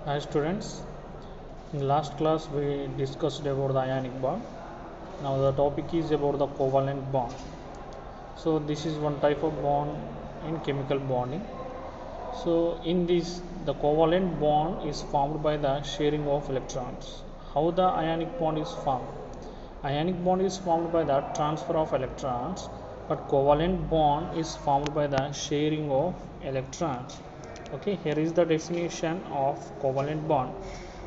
Hi students, in last class we discussed about the ionic bond. Now the topic is about the covalent bond. So this is one type of bond in chemical bonding. So in this the covalent bond is formed by the sharing of electrons. How the ionic bond is formed? Ionic bond is formed by the transfer of electrons, but covalent bond is formed by the sharing of electrons. Okay, here is the definition of covalent bond.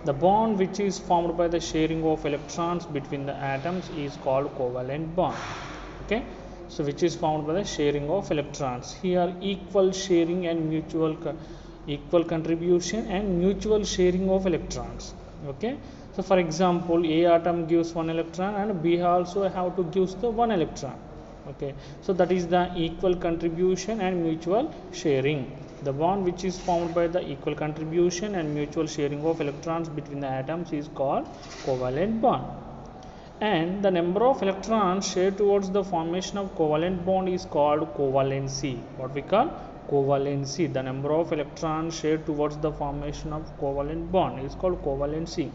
The bond which is formed by the sharing of electrons between the atoms is called covalent bond. Okay, so which is formed by the sharing of electrons. Here equal sharing and equal contribution and mutual sharing of electrons. Okay, so for example, A atom gives one electron and B also have to gives the one electron. Okay, so that is the equal contribution and mutual sharing. The bond which is formed by the equal contribution and mutual sharing of electrons between the atoms is called covalent bond. And the number of electrons shared towards the formation of covalent bond is called covalency. What we call covalency. The number of electrons shared towards the formation of covalent bond is called covalency.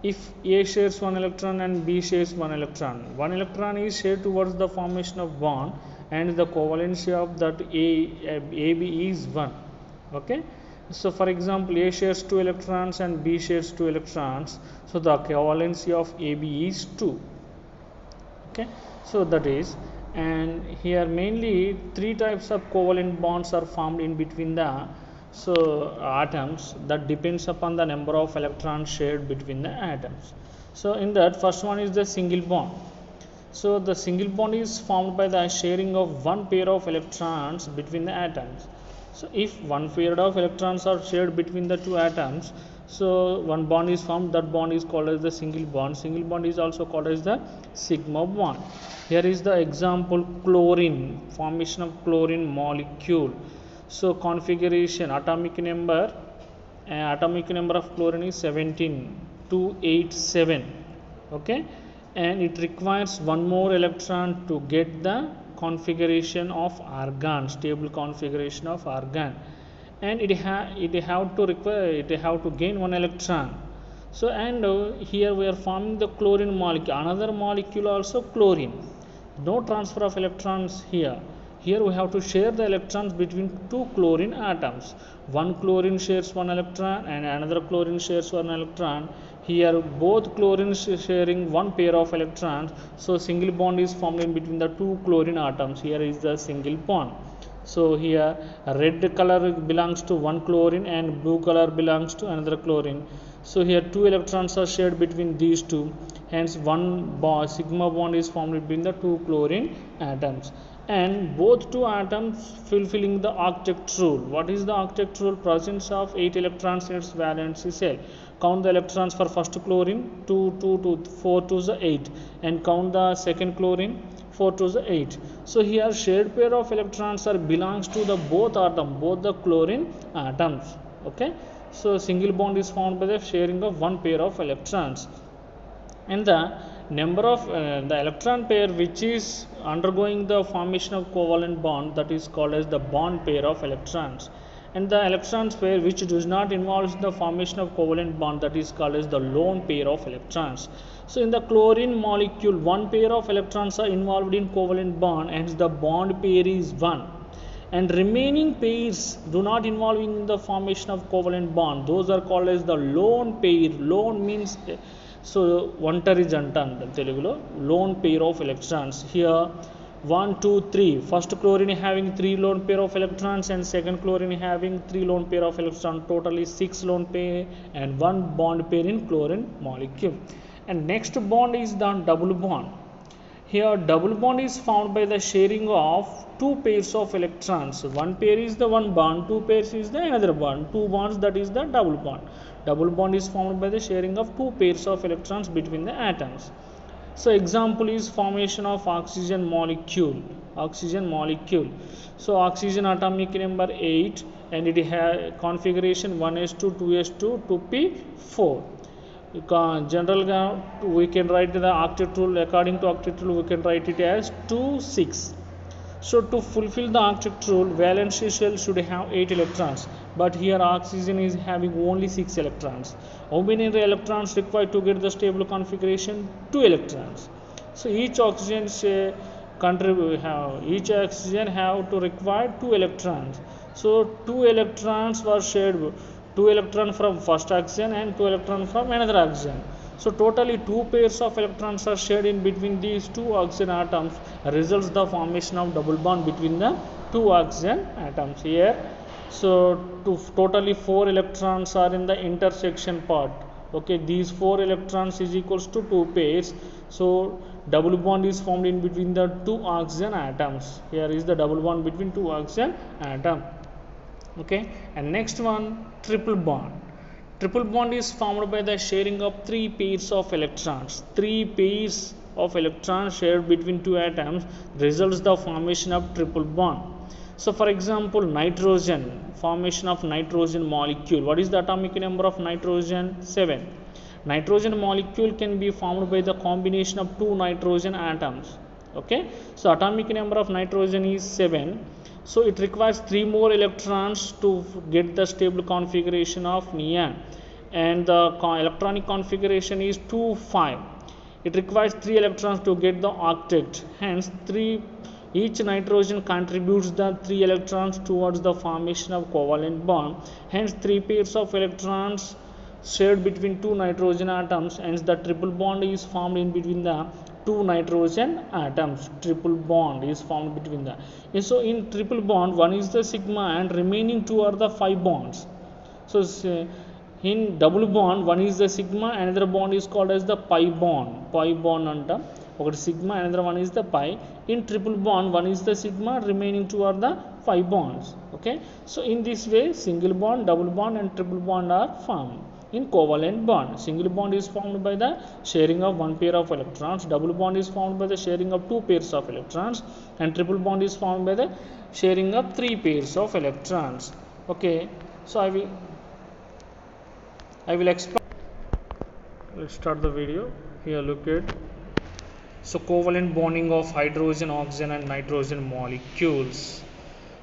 If A shares one electron and B shares one electron is shared towards the formation of bond, and the covalency of that AB is 1. Okay, so for example, A shares 2 electrons and B shares 2 electrons, so the covalency of AB is 2. Okay, so that is, and here mainly three types of covalent bonds are formed in between the atoms. That depends upon the number of electrons shared between the atoms. So in that, first one is the single bond. So the single bond is formed by the sharing of one pair of electrons between the atoms. So if one pair of electrons are shared between the two atoms, so one bond is formed. That bond is called as the single bond. Single bond is also called as the sigma bond. Here is the example: chlorine, formation of chlorine molecule. So configuration, atomic number of chlorine is 17287. Okay, and it requires one more electron to get the configuration of argon, stable configuration of argon, and it have to gain one electron. So and here we are forming the chlorine molecule, another molecule also chlorine. No transfer of electrons here. Here we have to share the electrons between two chlorine atoms. One chlorine shares one electron and another chlorine shares one electron. Here both chlorines sharing one pair of electrons. So single bond is formed in between the two chlorine atoms. Here is the single bond. So here red color belongs to one chlorine and blue color belongs to another chlorine. So here two electrons are shared between these two. Hence one sigma bond is formed between the two chlorine atoms. And both two atoms fulfilling the octet rule. What is the octet rule? Presence of 8 electrons in its valence shell. Count the electrons for first chlorine, 2, 4 to the 8, and count the second chlorine, 4 to the 8. So here shared pair of electrons are belongs to the both the chlorine atoms. Okay, so single bond is formed by the sharing of one pair of electrons, and the number of the electron pair which is undergoing the formation of covalent bond, that is called as the bond pair of electrons, and the electron pair which does not involve the formation of covalent bond, that is called as the lone pair of electrons. So in the chlorine molecule, one pair of electrons are involved in covalent bond, and the bond pair is 1, and remaining pairs do not involve in the formation of covalent bond. Those are called as the lone pair. Lone means so ఒంటరి జంట అంటాం తెలుగులో, loan pair of electrons. Here 1, 2, 3, first chlorine having 3 lone pair of electrons and second chlorine having 3 lone pair of electrons, totally 6 lone pair and 1 bond pair in chlorine molecule. And next bond is the double bond. Here double bond is found by the sharing of two pairs of electrons. One pair is the one bond, two pairs is the another bond, two bonds, that is the double bond. Double bond is formed by the sharing of two pairs of electrons between the atoms. So example is formation of oxygen molecule. So oxygen atomic number 8 and it has configuration 1s2, 2s2, 2p4. General we can write the octet rule. According to octet rule we can write it as 2, 6. So to fulfill the octet rule, valency shell should have 8 electrons, but here oxygen is having only 6 electrons. How many electrons required to get the stable configuration? 2 electrons. So each oxygen each oxygen have to require 2 electrons. So 2 electrons were shared, 2 electrons from first oxygen and 2 electrons from another oxygen. So totally 2 pairs of electrons are shared in between these 2 oxygen atoms, results the formation of double bond between the 2 oxygen atoms here. So totally 4 electrons are in the intersection part. Okay, these 4 electrons is equals to 2 pairs. So double bond is formed in between the 2 oxygen atoms. Here is the double bond between 2 oxygen atom. Okay, and next one, triple bond. Triple bond is formed by the sharing of 3 pairs of electrons. 3 pairs of electrons shared between 2 atoms results the formation of triple bond. So for example, nitrogen, formation of nitrogen molecule. What is the atomic number of nitrogen? 7. Nitrogen molecule can be formed by the combination of 2 nitrogen atoms. Okay, so atomic number of nitrogen is 7. So it requires 3 more electrons to get the stable configuration of neon, and the electronic configuration is 2 5. It requires 3 electrons to get the octet. Hence each nitrogen contributes the 3 electrons towards the formation of covalent bond. Hence 3 pairs of electrons shared between 2 nitrogen atoms, hence the triple bond is formed in between the 2 nitrogen atoms. Triple bond is formed between the. So in triple bond, one is the sigma and remaining 2 are the 5 bonds. So in double bond, one is the sigma, another bond is called as the pi bond. Pi bond anta okati sigma, another one is the pi. In triple bond, one is the sigma, remaining 2 are the 5 bonds. Okay, so in this way, single bond, double bond and triple bond are formed. In covalent bond, single bond is formed by the sharing of 1 pair of electrons, double bond is formed by the sharing of 2 pairs of electrons, and triple bond is formed by the sharing of 3 pairs of electrons. Okay, so I will explain. Let's start the video. Here look at. So covalent bonding of hydrogen, oxygen and nitrogen molecules.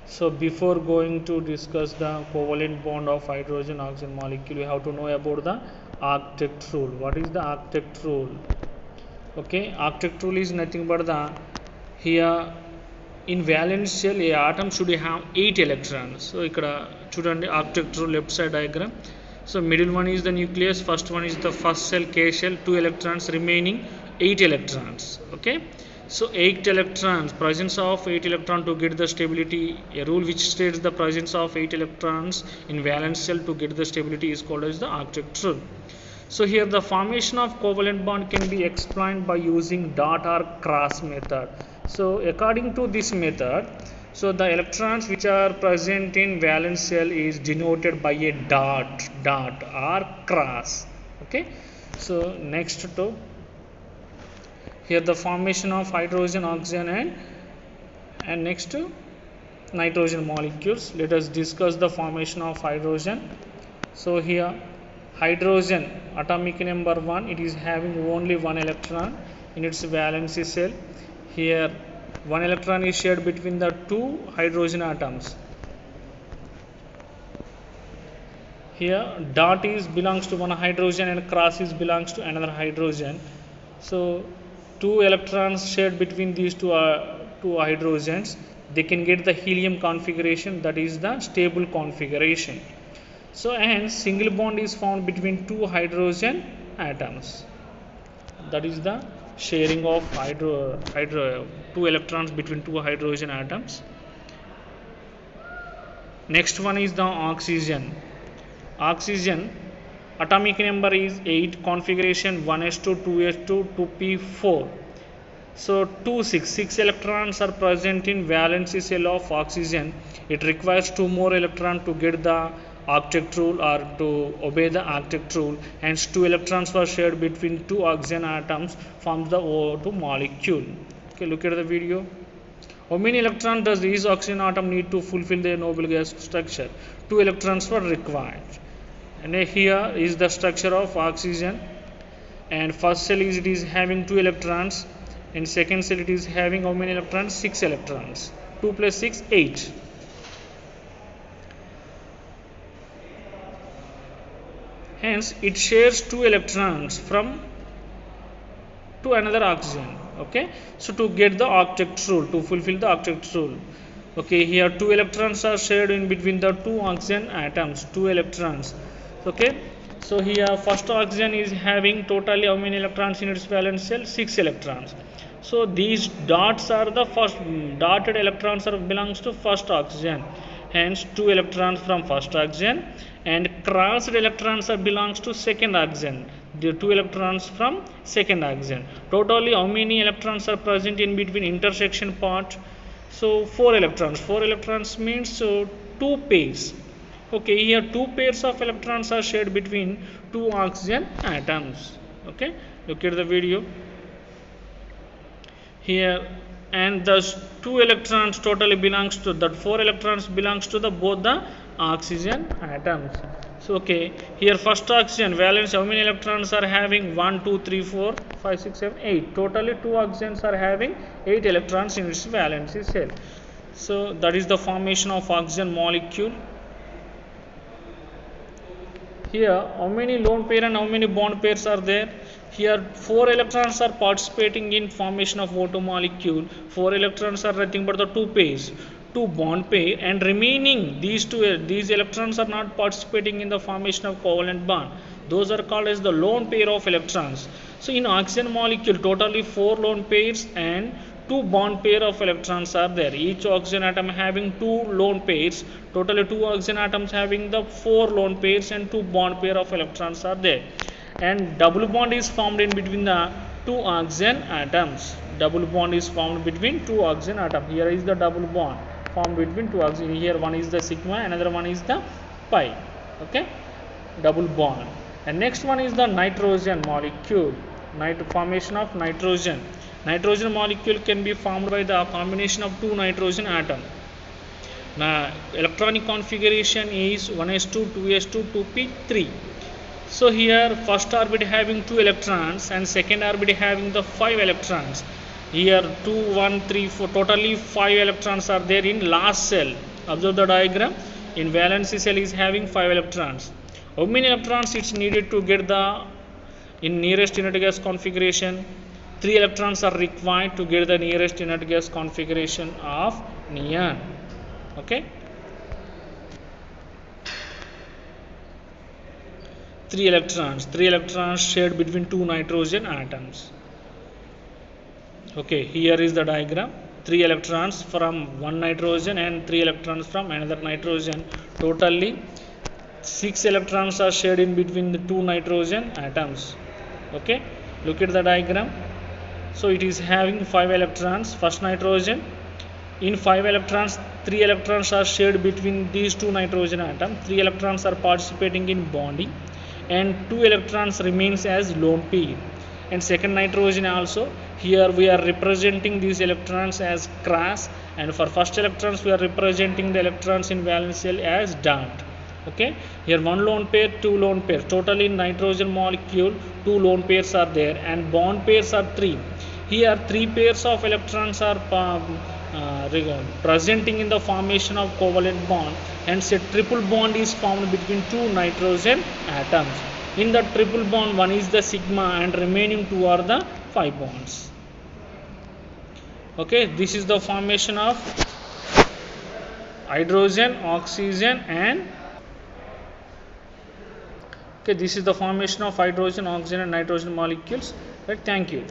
So before going to discuss the covalent bond of hydrogen oxygen molecule, we have to know about the octet rule. What is the octet rule? Okay, octet rule is nothing but the here in valence shell a atom should have 8 electrons. So ikkada chudandi octet rule left side diagram. So middle one is the nucleus, first one is the first shell K shell, 2 electrons, remaining 8 electrons. Okay. So 8 electrons, presence of 8 electrons to get the stability. A rule which states the presence of 8 electrons in valence shell to get the stability is called as the octet rule. So here the formation of covalent bond can be explained by using dot or cross method. So according to this method, so the electrons which are present in valence shell is denoted by a dot or cross. Okay. So next to here the formation of hydrogen, oxygen and next to nitrogen molecules. Let us discuss the formation of hydrogen. So here hydrogen atomic number 1, it is having only 1 electron in its valence shell. Here 1 electron is shared between the 2 hydrogen atoms. Here dot is belongs to one hydrogen and cross is belongs to another hydrogen. So 2 electrons shared between these two hydrogens, they can get the helium configuration, that is the stable configuration. So hence single bond is found between 2 hydrogen atoms, that is the sharing of 2 electrons between 2 hydrogen atoms. Next one is the oxygen. Oxygen atomic number is 8, configuration 1s2, 2s2, 2p4. So 6 electrons are present in valence shell of oxygen. It requires 2 more electrons to get the octet rule or to obey the octet rule. Hence 2 electrons were shared between 2 oxygen atoms forms the O2 molecule. Okay, look at the video. How many electrons does each oxygen atom need to fulfill their noble gas structure? 2 electrons were required. And here is the structure of oxygen, and first cell is having 2 electrons, and second cell it is having how many electrons? 6 electrons. 2 plus 6 8. Hence it shares 2 electrons from to another oxygen. Okay, so to get the octet rule, to fulfill the octet rule, okay, here 2 electrons are shared in between the 2 oxygen atoms, 2 electrons. Okay, so here first oxygen is having totally how many electrons in its valence shell? 6 electrons. So these dots are the first dotted electrons are belongs to first oxygen, hence 2 electrons from first oxygen, and crossed electrons are belongs to second oxygen, the 2 electrons from second oxygen. Totally how many electrons are present in between intersection part? So 4 electrons. 4 electrons means 2 pairs. Okay, here 2 pairs of electrons are shared between 2 oxygen atoms. Okay, look at the video here, and thus 2 electrons totally belongs to that 4 electrons belongs to the both the oxygen atoms. So okay, here first oxygen valence, how many electrons are having? 1 2 3 4 5 6 7 8. Totally 2 oxygens are having 8 electrons in its valence shell. So that is the formation of oxygen molecule. Here how many lone pair and how many bond pairs are there? Here 4 electrons are participating in formation of O2 molecule. 4 electrons are nothing but the 2 pairs, 2 bond pair, and remaining these electrons are not participating in the formation of covalent bond. Those are called as the lone pair of electrons. So in oxygen molecule totally 4 lone pairs and 2 bond pair of electrons are there. Each oxygen atom having 2 lone pairs. Totally 2 oxygen atoms having the 4 lone pairs and 2 bond pair of electrons are there. And double bond is formed in between the 2 oxygen atoms. Double bond is formed between 2 oxygen atoms. Here is the double bond formed between 2 oxygen. Here one is the sigma, another one is the pi. Okay, double bond. And next one is the nitrogen molecule. Formation of nitrogen. Nitrogen molecule can be formed by the combination of 2 nitrogen atoms. Now electronic configuration is 1s2, 2s2, 2p3. So here first orbit having 2 electrons and second orbit having the 5 electrons. Here 2, 1, 3, 4, totally 5 electrons are there in last cell. Observe the diagram. In valence cell is having 5 electrons. How many electrons it's needed to get the in nearest inert gas configuration? 3 electrons are required to get the nearest inert gas configuration of neon. Okay, 3 electrons shared between 2 nitrogen atoms. Okay, here is the diagram. 3 electrons from one nitrogen and 3 electrons from another nitrogen. Totally 6 electrons are shared in between the 2 nitrogen atoms. Okay, look at the diagram. So it is having 5 electrons, first nitrogen. In 5 electrons, 3 electrons are shared between these 2 nitrogen atoms. 3 electrons are participating in bonding and 2 electrons remains as lone pair. And second nitrogen also, here we are representing these electrons as cross, and for first electrons we are representing the electrons in valence shell as dot. Okay, here 1 lone pair, 2 lone pairs. Totally in nitrogen molecule 2 lone pairs are there and bond pairs are 3. Here 3 pairs of electrons are presenting in the formation of covalent bond, hence a triple bond is formed between 2 nitrogen atoms. In the triple bond, one is the sigma and remaining 2 are the 5 bonds. Okay, this is the formation of hydrogen, oxygen and okay, this is the formation of hydrogen, oxygen and nitrogen molecules. Right, thank you.